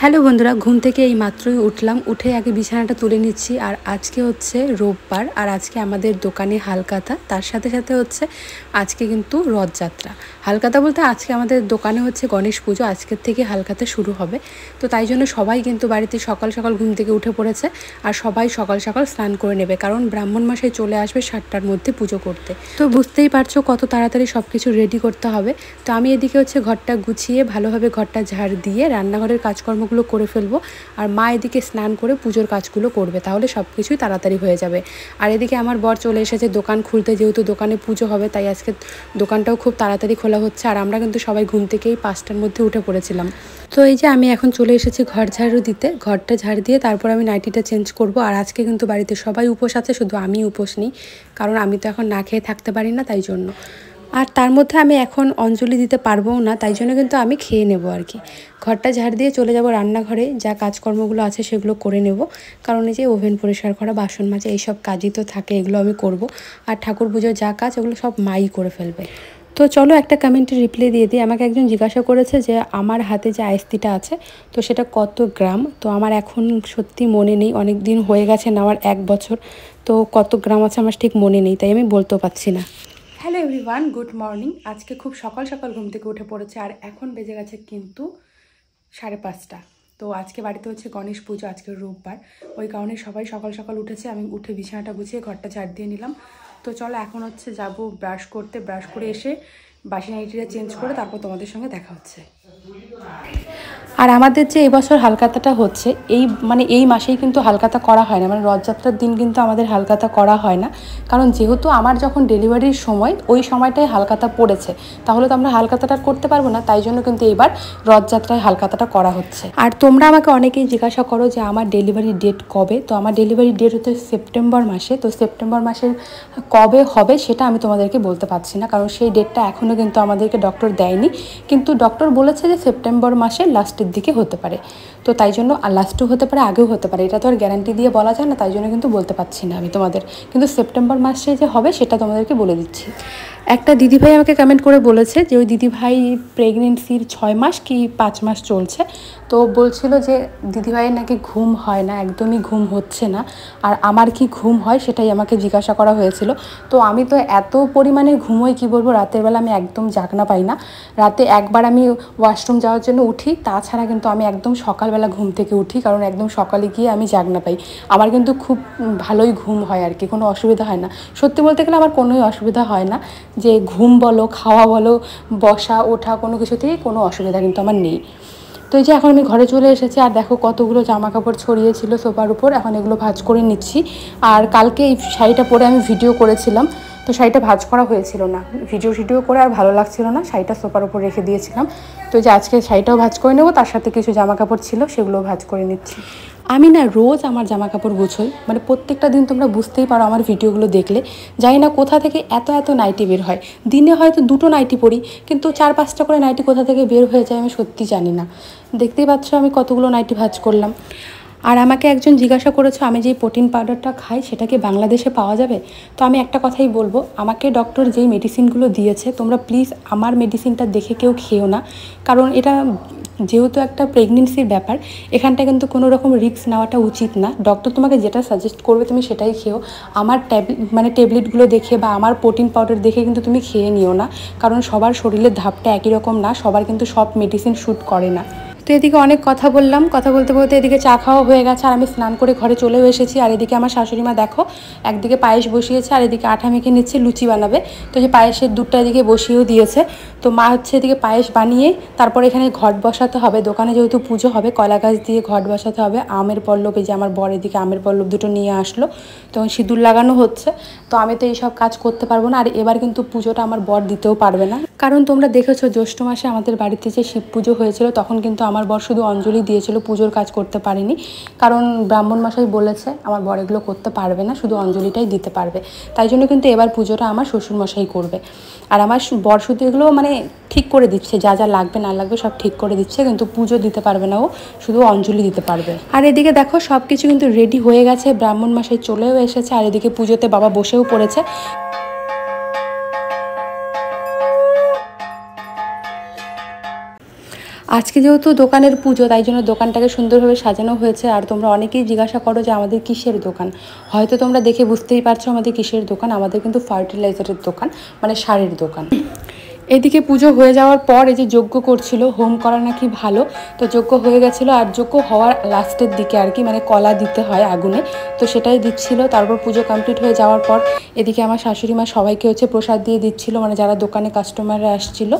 Hello বন্ধুরা, ঘুম থেকে এই মাত্রই উঠলাম। উঠে আগে বিছানাটা তুলে নিচ্ছি। আর আজকে হচ্ছে রোববার, আর আজকে আমাদের দোকানে হালখাতা, তার সাথে সাথে হচ্ছে আজকে কিন্তু রথযাত্রা। হালখাতা বলতে আজকে আমাদের দোকানে হচ্ছে গণেশ পুজো, আজকের থেকে হালখাতা শুরু হবে। তো তাই জন্য সবাই কিন্তু বাড়িতে সকাল সকাল ঘুম থেকে উঠে পড়েছে, আর সবাই সকাল সকাল স্নান করে নেবে, কারণ ব্রাহ্মণ মশাই চলে আসবে 7টার মধ্যে পুজো করতে। তো বুঝতেই পারছো কত তাড়াতাড়ি সব কিছু রেডি করতে হবে। তো আমি এদিকে হচ্ছে ঘরটা গুছিয়ে ভালোভাবে ঘরটা ঝাড় দিয়ে রান্নাঘরের কাজকর্মগুলো করে ফেলবো, আর মা এদিকে স্নান করে পুজোর কাজগুলো করবে, তাহলে সব কিছুই তাড়াতাড়ি হয়ে যাবে। আর এদিকে আমার বর চলে এসেছে দোকান খুলতে, যেহেতু দোকানে পুজো হবে তাই আজকে দোকানটাও খুব তাড়াতাড়ি খোলা হচ্ছে। আর আমরা কিন্তু সবাই ঘুম থেকেই 5টার মধ্যে উঠে পড়েছিলাম। তো এই যে আমি এখন চলে এসেছি ঘর ঝাড়ু দিতে, ঘরটা ঝাড় দিয়ে তারপর আমি নাইটিটা চেঞ্জ করব। আর আজকে কিন্তু বাড়িতে সবাই উপোস আছে, শুধু আমি উপোস নেই, কারণ আমি তো এখন না খেয়ে থাকতে পারি না, তাই জন্য। আর তার মধ্যে আমি এখন অঞ্জলি দিতে পারবো না, তাই জন্য কিন্তু আমি খেয়ে নেব আর কি। ঘরটা ঝাড় দিয়ে চলে যাব রান্নাঘরে, যা কাজকর্মগুলো আছে সেগুলো করে নেব, কারণ এই যে ওভেন পরিষ্কার করা, বাসন মাজা, এইসব কাজই তো থাকে, এগুলো আমি করব। আর ঠাকুর পুজোর যা কাজ ওগুলো সব মাই করে ফেলবে। তো চলো একটা কমেন্টে রিপ্লাই দিয়ে দিই। আমাকে একজন জিজ্ঞাসা করেছে যে আমার হাতে যে আইসতিটা আছে তো সেটা কত গ্রাম। তো আমার এখন সত্যি মনে নেই, অনেক দিন হয়ে গেছে নেওয়ার, 1 বছর। তো কত গ্রাম আছে আমার ঠিক মনে নেই, তাই আমি বলতেও পারছি না। Hello everyone, good morning. আজকে খুব সকাল সকাল ঘুম থেকে উঠে পড়েছে, আর এখন বেজে গেছে কিন্তু 5:30। তো আজকে বাড়িতে হচ্ছে গণেশ পুজো, আজকে রোববার, ওই কারণে সবাই সকাল সকাল উঠেছে। আমি উঠে বিছানাটা গুছিয়ে ঘরটা ঝাড় দিয়ে নিলাম। তো চলো এখন হচ্ছে যাব ব্রাশ করতে, ব্রাশ করে এসে বাসি নাইটিটা চেঞ্জ করে তারপর তোমাদের সঙ্গে দেখা হচ্ছে। আর আমাদের যে এবছর হালখাতাটা হচ্ছে এই মাসেই কিন্তু হালখাতা করা হয় না, মানে রথযাত্রার দিন কিন্তু আমাদের হালখাতা করা হয় না, কারণ যেহেতু আমার যখন ডেলিভারির সময় ওই সময়টাই হালখাতা পড়েছে, তাহলে তো আমরা হালখাতাটা করতে পারবো না, তাই জন্য কিন্তু এবার রথযাত্রায় হালখাতাটা করা হচ্ছে। আর তোমরা আমাকে অনেকেই জিজ্ঞাসা করো যে আমার ডেলিভারি ডেট কবে। তো আমার ডেলিভারি ডেট হচ্ছে সেপ্টেম্বর মাসে। তো সেপ্টেম্বর মাসের কবে হবে সেটা আমি তোমাদেরকে বলতে পারছি না, কারণ সেই ডেটটা এখনও কিন্তু আমাদেরকে ডক্টর দেয়নি, কিন্তু ডক্টর বলেছে যে সেপ্টেম্বর মাসের লাস্টের দিকে হতে পারে। তো তাই জন্য লাস্টেও হতে পারে, আগেও হতে পারে, এটা তো আর গ্যারান্টি দিয়ে বলা যায় না, তাই জন্য কিন্তু বলতে পারছি না আমি তোমাদের। কিন্তু সেপ্টেম্বর মাসে যে হবে সেটা তোমাদেরকে বলে দিচ্ছি। একটা দিদিভাই আমাকে কমেন্ট করে বলেছে যে ওই দিদিভাই প্রেগনেন্সির 6 মাস কি 5 মাস চলছে। তো বলছিল যে দিদিভাইয়ের নাকি ঘুম হয় না, একদমই ঘুম হচ্ছে না। আর আমার কি ঘুম হয় সেটাই আমাকে জিজ্ঞাসা করা হয়েছিল। তো আমি তো এত পরিমাণে ঘুমোই, কি বলবো, রাতের বেলা আমি একদম জাগনা পাই না। রাতে একবার আমি ওয়াশরুম যাওয়ার জন্য উঠি, তাছাড়া কিন্তু আমি একদম সকালবেলা ঘুম থেকে উঠি, কারণ একদম সকালে গিয়ে আমি জাগনা পাই। আমার কিন্তু খুব ভালোই ঘুম হয় আর কি, কোনো অসুবিধা হয় না। সত্যি বলতে গেলে আমার কোনোই অসুবিধা হয় না, যে ঘুম বলো, খাওয়া বলো, বসা ওঠা, কোনো কিছুতেই কোনো অসুবিধা কিন্তু আমার নেই। তো এই যে এখন আমি ঘরে চলে এসেছি, আর দেখো কতগুলো জামা কাপড় ছড়িয়েছিল সোফার উপর, এখন এগুলো ভাঁজ করে নিচ্ছি। আর কালকে এই শাড়িটা পরে আমি ভিডিও করেছিলাম, তো শাড়িটা ভাঁজ করা হয়েছিল না, ভিডিও করে আর ভালো লাগছিল না, শাড়িটা সোফার উপর রেখে দিয়েছিলাম। তো যে আজকে শাড়িটাও ভাঁজ করে নেবো, তার সাথে কিছু জামা কাপড় ছিল সেগুলোও ভাঁজ করে নিচ্ছি। আমি না রোজ আমার জামা কাপড় গুছোই, মানে প্রত্যেকটা দিন, তোমরা বুঝতেই পারো আমার ভিডিওগুলো দেখলে। জানি না কোথা থেকে এত এত নাইটি বের হয়, দিনে হয়তো 2টো নাইটি পরি, কিন্তু 4-5টা করে নাইটি কোথা থেকে বের হয়ে যায় আমি সত্যি জানি না। দেখতেই পাচ্ছ আমি কতগুলো নাইটি ভাঁজ করলাম। আর আমাকে একজন জিজ্ঞাসা করেছে আমি যেই প্রোটিন পাউডারটা খাই সেটা কি বাংলাদেশে পাওয়া যাবে। তো আমি একটা কথাই বলবো, আমাকে ডক্টর যেই মেডিসিনগুলো দিয়েছে তোমরা প্লিজ আমার মেডিসিনটা দেখে কেউ খেও না, কারণ এটা যেহেতু একটা প্রেগনেন্সির ব্যাপার, এখানটা কিন্তু কোনো রকম রিস্ক নেওয়াটা উচিত না। ডক্টর তোমাকে যেটা সাজেস্ট করবে তুমি সেটাই খেও। আমার ট্যাবলেটগুলো দেখে বা আমার প্রোটিন পাউডার দেখে কিন্তু তুমি খেয়ে নিও না, কারণ সবার শরীরের ধাপটা একই রকম না, সবার কিন্তু সব মেডিসিন শ্যুট করে না। তো এদিকে অনেক কথা বললাম, কথা বলতে বলতে এদিকে চা খাওয়া হয়ে গেছে, আর আমি স্নান করে ঘরে চলেও এসেছি। আর এদিকে আমার শাশুড়ি মা দেখো একদিকে পায়েস বসিয়েছে, আর এদিকে আঠা মেখে নিচ্ছে, লুচি বানাবে। তো যে পায়েসের দুধটা এদিকে বসিয়েও দিয়েছে। তো মা হচ্ছে এদিকে পায়েস বানিয়ে তারপর এখানে ঘট বসাতে হবে, দোকানে যেহেতু পুজো হবে, কলা গাছ দিয়ে ঘট বসাতে হবে। আমের পল্লব, এই যে আমার বর এদিকে আমের পল্লব দুটো নিয়ে আসলো, তখন সিঁদুর লাগানো হচ্ছে। তো আমি তো এইসব কাজ করতে পারবো না, আর এবার কিন্তু পুজোটা আমার বর দিতেও পারবে না, কারণ তোমরা দেখেছো জ্যৈষ্ঠ মাসে আমাদের বাড়িতে যে শিব পুজো হয়েছিল তখন কিন্তু আমার বর শুধু অঞ্জলি দিয়েছিল, পুজোর কাজ করতে পারেনি, কারণ ব্রাহ্মণ মশাই বলেছে আমার বর এগুলো করতে পারবে না, শুধু অঞ্জলিটাই দিতে পারবে। তাই জন্য কিন্তু এবার পুজোটা আমার শ্বশুরমশাই করবে। আর আমার বর শুধু এগুলো মানে ঠিক করে দিচ্ছে, যা যা লাগবে না লাগবে সব ঠিক করে দিচ্ছে, কিন্তু পুজো দিতে পারবে না, ও শুধু অঞ্জলি দিতে পারবে। আর এদিকে দেখো সব কিছু কিন্তু রেডি হয়ে গেছে, ব্রাহ্মণ মশাই চলেও এসেছে, আর এদিকে পুজোতে বাবা বসেও পড়েছে। আজকে যেহেতু দোকানের পুজো, তাই জন্য দোকানটাকে সুন্দরভাবে সাজানো হয়েছে। আর তোমরা অনেকেই জিজ্ঞাসা করো যে আমাদের কিসের দোকান। হয়তো তোমরা দেখে বুঝতেই পারছো আমাদের কিসের দোকান। আমাদের কিন্তু ফার্টিলাইজারের দোকান, মানে সারের দোকান। এদিকে পুজো হয়ে যাওয়ার পর এই যে যজ্ঞ করছিল, হোম করা নাকি ভালো, তো যজ্ঞ হয়ে গেছিলো। আর যজ্ঞ হওয়ার লাস্টের দিকে আর কি, মানে কলা দিতে হয় আগুনে, তো সেটাই দিচ্ছিল। তারপর পুজো কমপ্লিট হয়ে যাওয়ার পর এদিকে আমার শাশুড়ি মা সবাইকে হচ্ছে প্রসাদ দিয়ে দিচ্ছিল, মানে যারা দোকানে কাস্টমাররা আসছিল,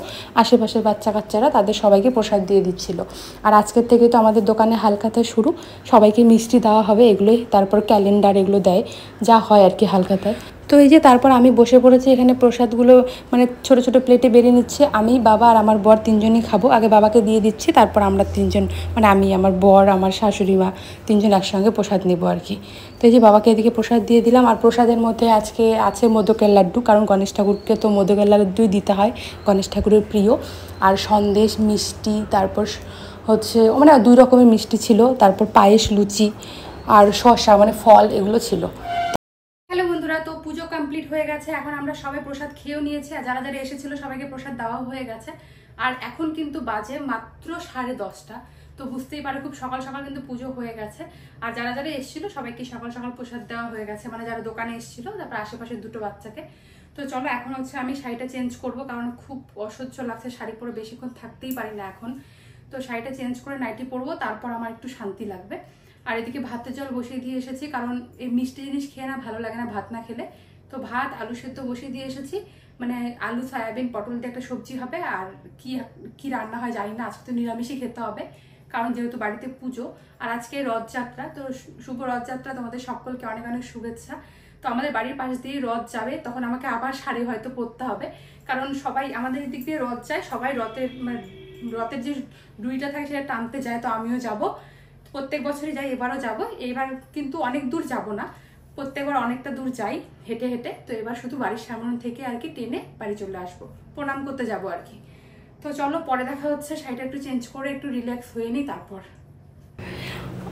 আশেপাশের বাচ্চা কাচ্চারা, তাদের সবাইকে প্রসাদ দিয়ে দিচ্ছিল। আর আজকের থেকে তো আমাদের দোকানে হালখাতা শুরু, সবাইকে মিষ্টি দেওয়া হবে এগুলোই, তারপর ক্যালেন্ডার এগুলো দেয়, যা হয় আর কি হালখাতায়। তো এই যে তারপর আমি বসে পড়েছি এখানে, প্রসাদগুলো মানে ছোট ছোট প্লেটে বেরিয়ে নিচ্ছে। আমি, বাবা আর আমার বর তিনজনই খাবো। আগে বাবাকে দিয়ে দিচ্ছি, তারপর আমরা তিনজন, মানে আমি, আমার বর, আমার শাশুড়ি মা, তিনজন একসঙ্গে প্রসাদ নেবো আর কি। তো এই যে বাবাকে এদিকে প্রসাদ দিয়ে দিলাম। আর প্রসাদের মধ্যে আজকে আছে মোদকের লাড্ডু, কারণ গণেশ ঠাকুরকে তো মোদকের লাড্ডুই দিতে হয়, গণেশ ঠাকুরের প্রিয়। আর সন্দেশ, মিষ্টি, তারপর হচ্ছে মানে 2 রকমের মিষ্টি ছিল, তারপর পায়েস, লুচি আর শসা মানে ফল, এগুলো ছিল। হ্যালো বন্ধুরা, তো পুজো কমপ্লিট হয়ে গেছে। এখন আমরা সবাই প্রসাদ খেয়েও নিয়েছি, আর যারা যারা এসেছিল সবাইকে প্রসাদ দেওয়াও হয়ে গেছে। আর এখন কিন্তু বাজে মাত্র 10:30, তো বুঝতেই পারো খুব সকাল সকাল কিন্তু পুজো হয়ে গেছে। আর যারা যারা এসেছিল সবাইকে সকাল সকাল প্রসাদ দেওয়া হয়ে গেছে, মানে যারা দোকানে এসেছিল, তারপর আশেপাশের 2টো বাচ্চাকে। তো চলো এখন হচ্ছে আমি শাড়িটা চেঞ্জ করব, কারণ খুব অসহ্য লাগছে, শাড়ি পরে বেশিক্ষণ থাকতেই পারি না এখন। তো শাড়িটা চেঞ্জ করে নাইটি পরবো, তারপর আমার একটু শান্তি লাগবে। আর এদিকে ভাতের জল বসিয়ে দিয়ে এসেছি, কারণ এই মিষ্টি জিনিস খেয়ে না ভালো লাগে না ভাত না খেলে। তো ভাত, আলু সেদ্ধ বসিয়ে দিয়ে এসেছি, মানে আলু, সয়াবিন, পটল দিয়ে একটা সবজি হবে। আর কি কি রান্না হয় জানি না, আজকে তো নিরামিষই খেতে হবে, কারণ যেহেতু বাড়িতে পুজো। আর আজকে রথযাত্রা, তো শুভ রথযাত্রা, তোমাদের সকলকে অনেক অনেক শুভেচ্ছা। তো আমাদের বাড়ির পাশ দিয়ে রথ যাবে, তখন আমাকে আবার শাড়ি হয়তো পরতে হবে, কারণ সবাই আমাদের দিক দিয়ে রথ যায়, সবাই রথের মানে রথের যে ডুইটা থাকে সেটা টানতে যায়। তো আমিও যাব, প্রত্যেক বছরই যাই, এবারও যাব। এবার কিন্তু অনেক দূর যাব না, প্রত্যেকবার অনেকটা দূর যাই হেঁটে হেঁটে। তো এবার শুধু বাড়ির সামনে থেকে আর কি টেনে বাড়ি চলে আসবো, প্রণাম করতে যাব আর কি। তো চলো পরে দেখা হচ্ছে, শাড়িটা একটু চেঞ্জ করে একটু রিল্যাক্স হয়ে নিই তারপর।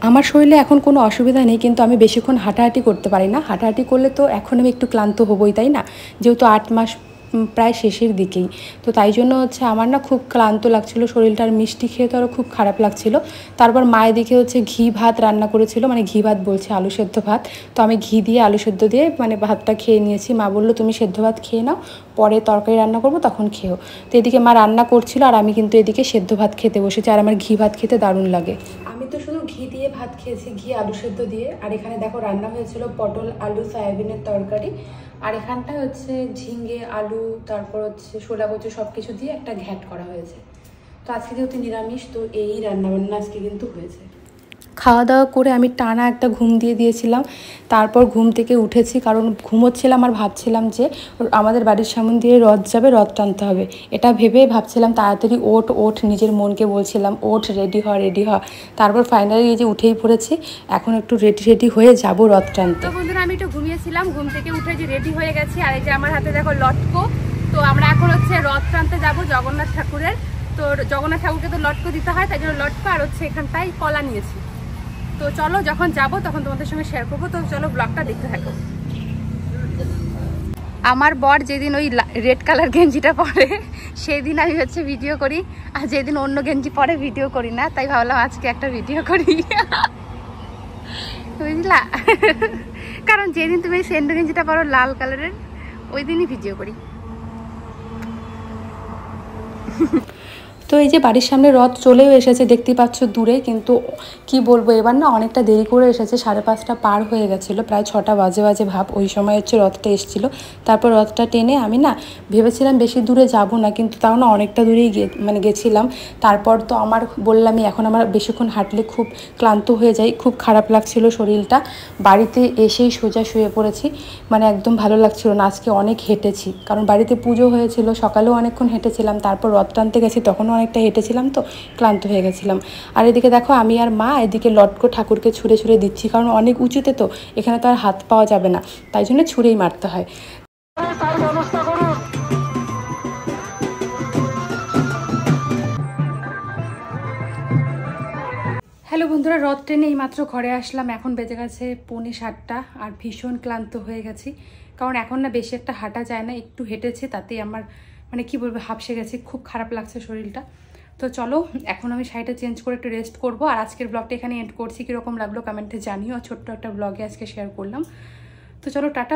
আমার শরীরে এখন কোনো অসুবিধা নেই, কিন্তু আমি বেশিক্ষণ হাঁটাহাঁটি করতে পারি না। হাঁটাহাঁটি করলে তো এখন আমি একটু ক্লান্ত হবই, তাই না, যেহেতু 8 মাস প্রায় শেষের দিকেই। তো তাই জন্য হচ্ছে আমার না খুব ক্লান্ত লাগছিলো শরীরটার, মিষ্টি খেয়ে তো আরও খুব খারাপ লাগছিল। তারপর মায়ের দিকে হচ্ছে ঘি ভাত রান্না করেছিল, মানে ঘি ভাত বলছে, আলু সেদ্ধ ভাত। তো আমি ঘি দিয়ে আলু সেদ্ধ দিয়ে মানে ভাতটা খেয়ে নিয়েছি। মা বললো তুমি সেদ্ধ ভাত খেয়ে নাও, পরে তরকারি রান্না করবো তখন খেও। তো এদিকে মা রান্না করছিল, আর আমি কিন্তু এদিকে সেদ্ধ ভাত খেতে বসেছি। আর আমার ঘি ভাত খেতে দারুণ লাগে। আমি তো শুধু ঘি দিয়ে ভাত খেয়েছি, ঘি আলু সেদ্ধ দিয়ে। আর এখানে দেখো রান্না হয়েছিল পটল, আলু, সয়াবিনের তরকারি। আর এখানটা হচ্ছে ঝিঙ্গে, আলু, তারপর হচ্ছে শোলা কচু, সব কিছু দিয়ে একটা ঘ্যাট করা হয়েছে। তো আজকে যেহেতু নিরামিষ, তো এই রান্নাবান্না আজকে কিন্তু হয়েছে। খাওয়া দাওয়া করে আমি টানা একটা ঘুম দিয়ে দিয়েছিলাম। তারপর ঘুম থেকে উঠেছি, কারণ ঘুমোচ্ছিলাম আর ভাবছিলাম যে আমাদের বাড়ির সামনে দিয়ে রথ যাবে, রথ টানতে হবে, এটা ভেবে ভাবছিলাম তাড়াতাড়ি ওঠ ওঠ, নিজের মনকে বলছিলাম ওঠ, রেডি হ রেডি হ। তারপর ফাইনালি এই যে উঠেই পড়েছি, এখন একটু রেডি হয়ে যাব রথ টানতে। তো বন্ধুরা আমি একটু ঘুমিয়েছিলাম, ঘুম থেকে উঠে যে রেডি হয়ে গেছি। আর এই যে আমার হাতে দেখো লটকো। তো আমরা এখন হচ্ছে রথ টানতে যাব জগন্নাথ ঠাকুরের। তো জগন্নাথ ঠাকুরকে তো লটকো দিতে হয়, তাই জন্য লটকো আর হচ্ছে এখানটায় কলা নিয়েছি। তো চলো যখন যাব তখন তোমাদের সঙ্গে শেয়ার করবো। তো চলো ব্লগটা দেখতে থাকো। আমার বর যেদিন ওই রেড কালার গেঞ্জিটা পরে সেই দিন আমি হচ্ছে ভিডিও করি, আর যেদিন অন্য গেঞ্জি পরে ভিডিও করি না, তাই ভাবলাম আজকে একটা ভিডিও করি, বুঝলা। কারণ যেদিন তুমি এই সেন্ডো গেঞ্জিটা পরো লাল কালারের, ওই দিনই ভিডিও করি। তো এই যে বাড়ির সামনে রথ চলেও এসেছে, দেখতেই পাচ্ছ দূরে। কিন্তু কি বলবো, এবার না অনেকটা দেরি করে এসেছে, 5:30 পার হয়ে গেছিলো, প্রায় 6টা বাজে ভাব। ওই সময় হচ্ছে রথটা এসেছিলো। তারপর রথটা টেনে আমি না ভেবেছিলাম বেশি দূরে যাব না, কিন্তু তাও না অনেকটা দূরেই গেছিলাম। তারপর তো আমার বললামই, এখন আমার বেশিক্ষণ হাঁটলে খুব ক্লান্ত হয়ে যাই, খুব খারাপ লাগছিল শরীরটা। বাড়িতে এসেই সোজা শুয়ে পড়েছি, মানে একদম ভালো লাগছিল না। আজকে অনেক হেঁটেছি, কারণ বাড়িতে পুজো হয়েছিল, সকালেও অনেকক্ষণ হেঁটেছিলাম, তারপর রথ টানতে গেছি তখনও অনেকটা হেঁটেছিলাম, তো ক্লান্ত হয়ে গেছিলাম। আর এদিকে দেখো আমি আর মা এদিকে লটকো ঠাকুরকে ছুঁড়ে ছুঁড়ে দিচ্ছি, কারণ অনেক উঁচুতে, তো এখানে তো আর হাত পাওয়া যাবে না, তাই জন্য ছুঁড়েই মারতে হয়। হ্যালো বন্ধুরা, রথ ট্রেনে এইমাত্র ঘরে আসলাম। এখন বেজে গেছে 6:45, আর ভীষণ ক্লান্ত হয়ে গেছি, কারণ এখন না বেশি একটা হাঁটা যায় না, একটু হেঁটেছি তাতেই আমার মানে কি বলবো হাঁপসে গেছি, খুব খারাপ লাগছে শরীরটা। তো চলো এখন আমি শাড়িটা চেঞ্জ করে একটু রেস্ট করবো। আর আজকের ব্লগটা এখানে এন্ড করছি। কীরকম লাগলো কমেন্টে জানিও। ছোট্ট একটা ব্লগে আজকে শেয়ার করলাম। তো চলো টাটা।